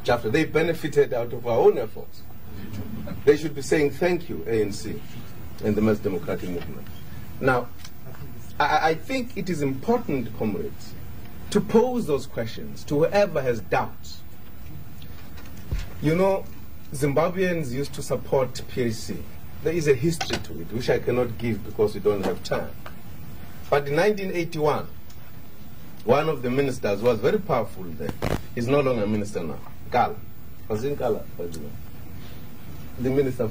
chapter. They benefited out of our own efforts. They should be saying thank you, ANC, and the Mass Democratic Movement. Now, I think it is important, comrades, to pose those questions to whoever has doubts. You know, Zimbabweans used to support PAC. There is a history to it, which I cannot give because we don't have time. But in 1981, one of the ministers was very powerful then. He's no longer a minister now. Gala. Was in Gala, by the way. The minister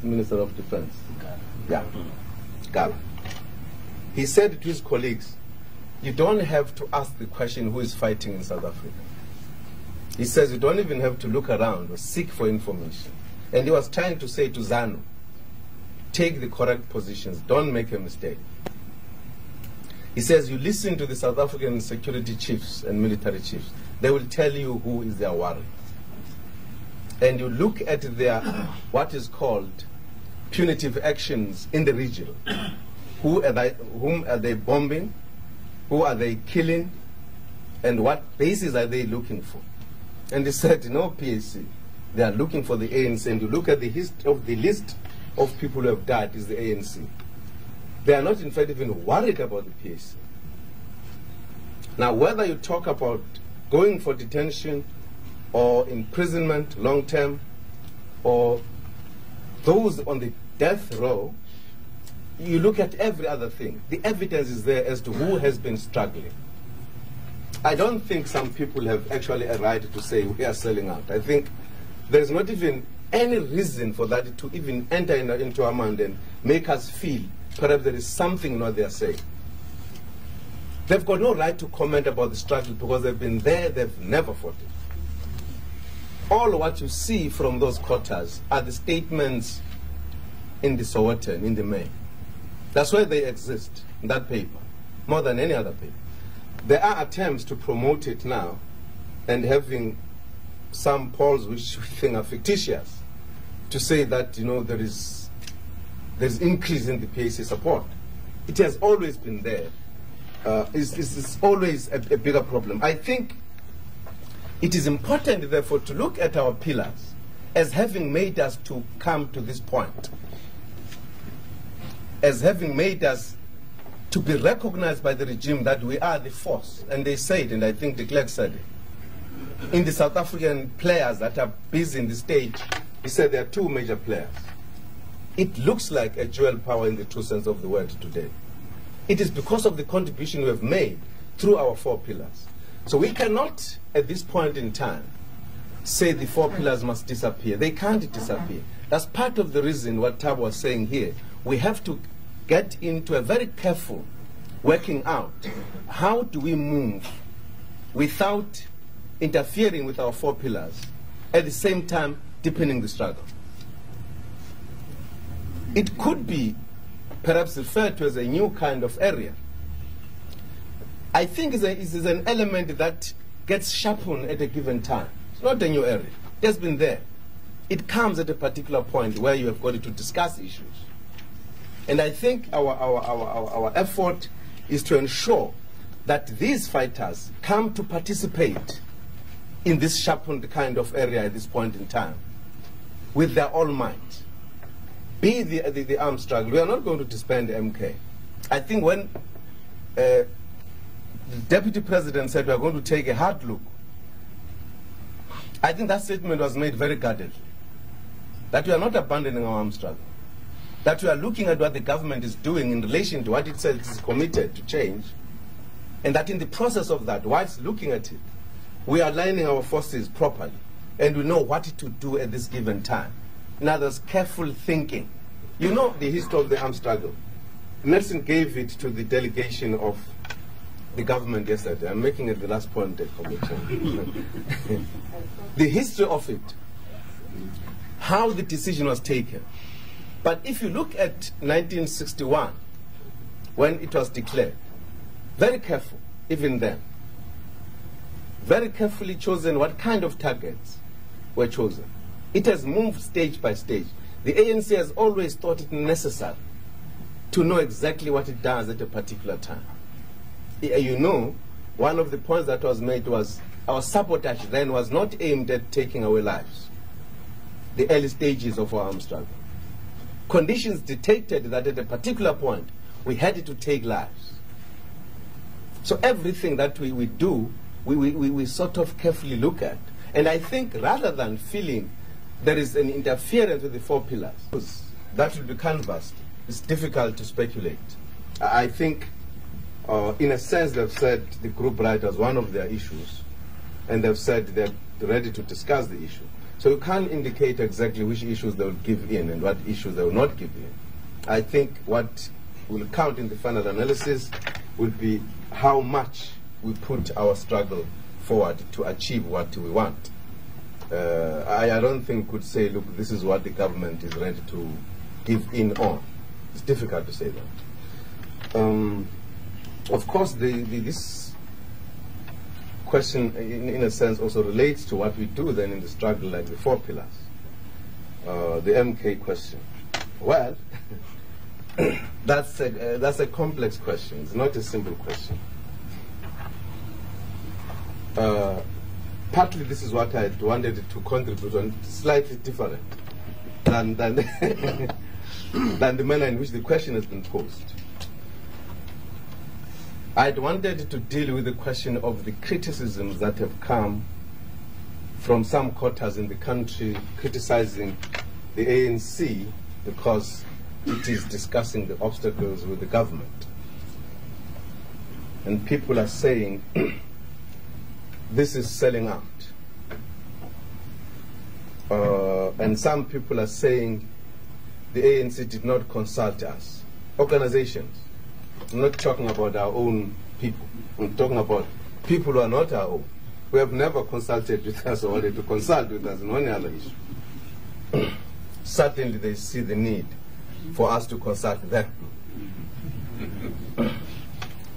Minister of Defense. Yeah. Gala. He said to his colleagues, you don't have to ask the question who is fighting in South Africa. He says you don't even have to look around or seek for information. And he was trying to say to ZANU, take the correct positions, don't make a mistake. He says you listen to the South African security chiefs and military chiefs. They will tell you who is their warrior. And you look at their, what is called, punitive actions in the region. Whom are they bombing? Who are they killing? And what bases are they looking for? And he said, no, PAC. They are looking for the ANC. And you look at the list of people who have died is the ANC. They are not, in fact, even worried about the PAC. Now, whether you talk about going for detention or imprisonment, long-term, or those on the death row, you look at every other thing. The evidence is there as to who has been struggling. I don't think some people have actually a right to say we are selling out. I think there's not even any reason for that to even enter into our mind and make us feel perhaps there is something not they are saying. They've got no right to comment about the struggle because they've been there, they've never fought it. All what you see from those quarters are the statements in the Sowetan, in the May. That's why they exist, in that paper, more than any other paper. There are attempts to promote it now and having some polls which we think are fictitious to say that, you know, there's increase in the PAC support. It has always been there. It's always a bigger problem. I think it is important, therefore, to look at our pillars as having made us to come to this point, as having made us to be recognized by the regime that we are the force. And they said, and I think de Klerk said it, in the South African players that are busy in the stage, he said there are two major players. It looks like a dual power in the true sense of the word today. It is because of the contribution we have made through our four pillars. So we cannot, at this point in time, say the four pillars must disappear. They can't disappear. That's part of the reason what Tab was saying here. We have to get into a very careful working out. How do we move without interfering with our four pillars, at the same time deepening the struggle? It could be perhaps referred to as a new kind of area. I think it is an element that gets sharpened at a given time. It's not a new area. It has been there. It comes at a particular point where you have got to discuss issues. And I think our effort is to ensure that these fighters come to participate in this sharpened kind of area at this point in time with their all might. Be the armed struggle. We are not going to disband MK. I think when the Deputy President said we are going to take a hard look, I think that statement was made very guardedly. That we are not abandoning our armed struggle. That we are looking at what the government is doing in relation to what it says it is committed to change, and that in the process of that, whilst looking at it, we are aligning our forces properly, and we know what to do at this given time. In other words, careful thinking. You know the history of the armed struggle. Nelson gave it to the delegation of the government yesterday. I'm making it the last point, the history of it, how the decision was taken. But if you look at 1961, when it was declared, very careful, even then, very carefully chosen what kind of targets were chosen. It has moved stage by stage. The ANC has always thought it necessary to know exactly what it does at a particular time. You know, one of the points that was made was our sabotage then was not aimed at taking away lives, the early stages of our armed struggle. Conditions dictated that at a particular point we had to take lives. So everything that we do, we sort of carefully look at. And I think rather than feeling there is an interference with the 4 pillars, that will be canvassed. It's difficult to speculate. I think, in a sense, they've said the group right was one of their issues, and they've said they're ready to discuss the issue. So you can't indicate exactly which issues they will give in and what issues they will not give in. I think what will count in the final analysis will be how much we put our struggle forward to achieve what we want. I don't think we could say, look, this is what the government is ready to give in on. It's difficult to say that. Of course, this question, in a sense, also relates to what we do then in the struggle, like the 4 pillars. The MK question. Well, that's a complex question. It's not a simple question. Partly this is what I wanted to contribute on, slightly different than than the manner in which the question has been posed. I'd wanted to deal with the question of the criticisms that have come from some quarters in the country criticizing the ANC because it is discussing the obstacles with the government. And people are saying, this is selling out. And some people are saying the ANC did not consult us. Organizations. I'm not talking about our own people. I'm talking about people who are not our own, who have never consulted with us or wanted to consult with us on any other issue. Certainly they see the need for us to consult them.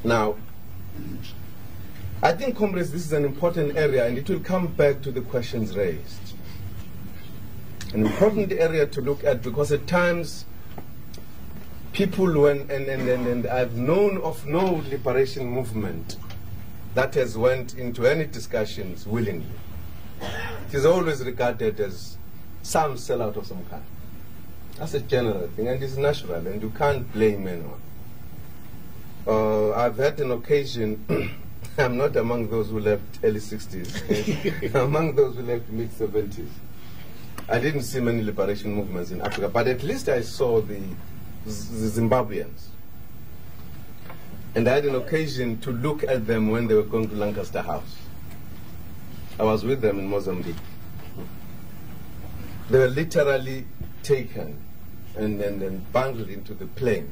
Now, I think, comrades, this is an important area, and it will come back to the questions raised. An important area to look at, because at times people, and I've known of no liberation movement that has went into any discussions willingly. It is always regarded as some sellout of some kind. That's a general thing, and it's natural, and you can't blame anyone. I've had an occasion, I'm not among those who left early 60s, I'm among those who left mid-70s. I didn't see many liberation movements in Africa, but at least I saw the Zimbabweans. And I had an occasion to look at them when they were going to Lancaster House. I was with them in Mozambique. They were literally taken and bundled into the plane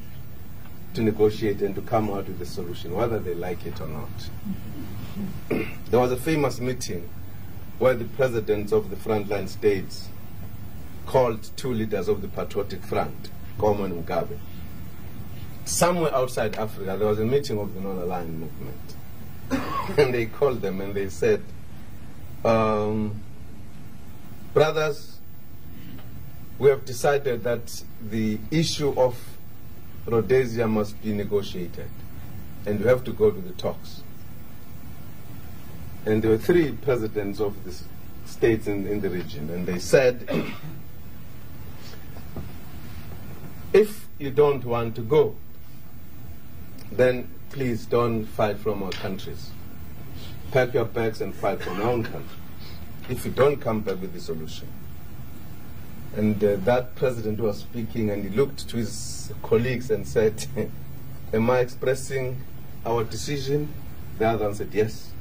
to negotiate and to come out with a solution, whether they like it or not. There was a famous meeting where the presidents of the frontline states called 2 leaders of the Patriotic Front, Goma and Mugabe. Somewhere outside Africa, there was a meeting of the non-aligned movement. And they called them and they said, brothers, we have decided that the issue of Rhodesia must be negotiated, and we have to go to the talks. And there were 3 presidents of the states in the region, and they said, if you don't want to go, then please don't fight from our countries. Pack your bags and fight from our own country, if you don't come back with the solution. And that president was speaking, and he looked to his colleagues and said, am I expressing our decision? The other one said, yes.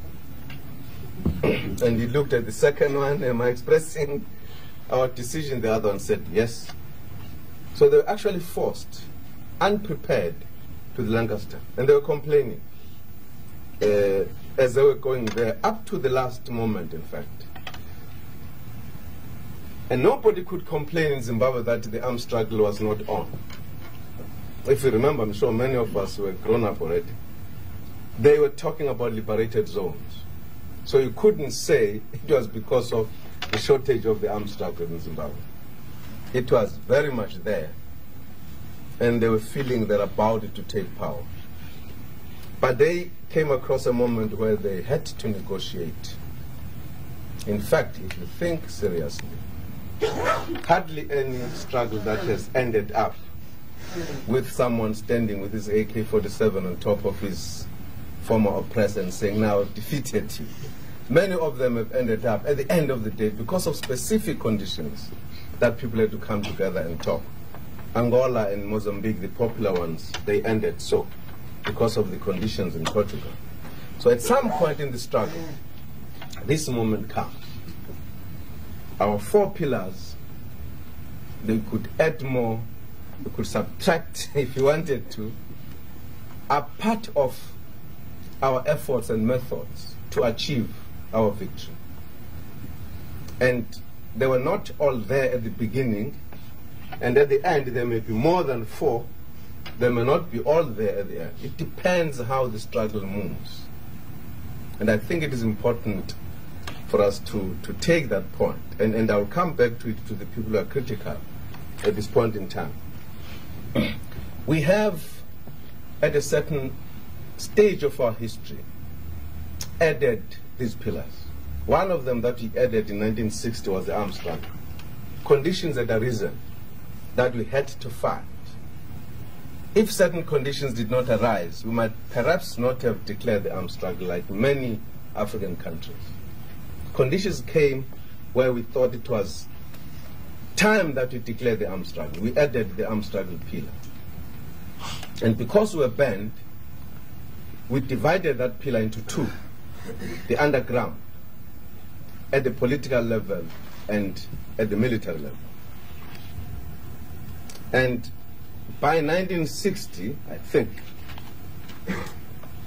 And he looked at the second one, am I expressing our decision? The other one said, yes. So they were actually forced, unprepared, to the Lancaster. And they were complaining as they were going there, up to the last moment, in fact. And nobody could complain in Zimbabwe that the armed struggle was not on. If you remember, I'm sure many of us were grown up already. They were talking about liberated zones. So you couldn't say it was because of the shortage of the armed struggle in Zimbabwe. It was very much there. And they were feeling they're about to take power. But they came across a moment where they had to negotiate In fact, if you think seriously, hardly any struggle that has ended up with someone standing with his AK-47 on top of his former oppressor and saying, now I've defeated you. Many of them have ended up at the end of the day because of specific conditions that people had to come together and talk. Angola and Mozambique, the popular ones, they ended so because of the conditions in Portugal. So at some point in the struggle, this moment comes. Our 4 pillars, they could add more, we could subtract if you wanted to, are part of our efforts and methods to achieve our victory. And they were not all there at the beginning, and at the end there may be more than 4, they may not be all there at the end. It depends how the struggle moves. And I think it is important for us to take that point, and I'll come back to it, to the people who are critical at this point in time. We have, at a certain stage of our history, added these pillars. One of them that we added in 1960 was the arms struggle. Conditions had arisen that we had to fight. If certain conditions did not arise, we might perhaps not have declared the arms struggle like many African countries. Conditions came where we thought it was time that we declared the arms struggle. We added the arms struggle pillar. And because we were banned, we divided that pillar into 2. The underground, at the political level and at the military level. And by 1960, I think,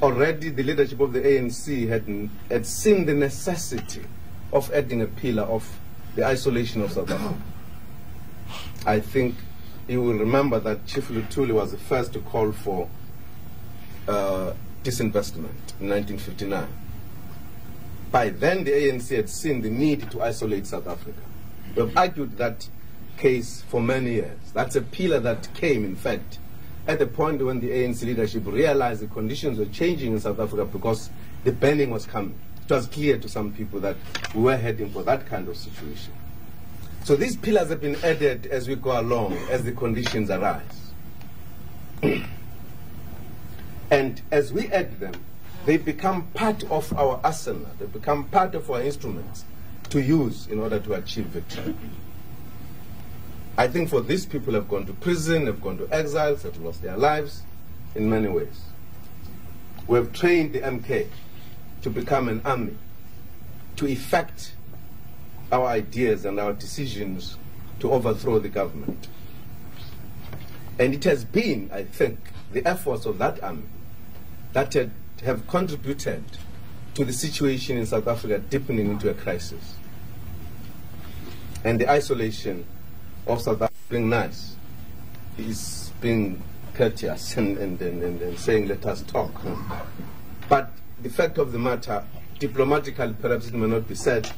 already the leadership of the ANC had seen the necessity of adding a pillar of the isolation of South Africa. I think you will remember that Chief Luthuli was the first to call for disinvestment in 1959. By then, the ANC had seen the need to isolate South Africa. We have argued that case for many years. That's a pillar that came, in fact, at the point when the ANC leadership realized the conditions were changing in South Africa because the banning was coming. It was clear to some people that we were heading for that kind of situation. So these pillars have been added as we go along, as the conditions arise. And as we add them, they become part of our arsenal. They become part of our instruments to use in order to achieve victory. I think for these people have gone to prison, have gone to exiles, have lost their lives in many ways. We have trained the MK to become an army, to effect our ideas and our decisions to overthrow the government. And it has been, I think, the efforts of that army that have contributed to the situation in South Africa deepening into a crisis. And the isolation of South Africa being nice is being courteous and saying, let us talk. But the fact of the matter, diplomatically perhaps it may not be said,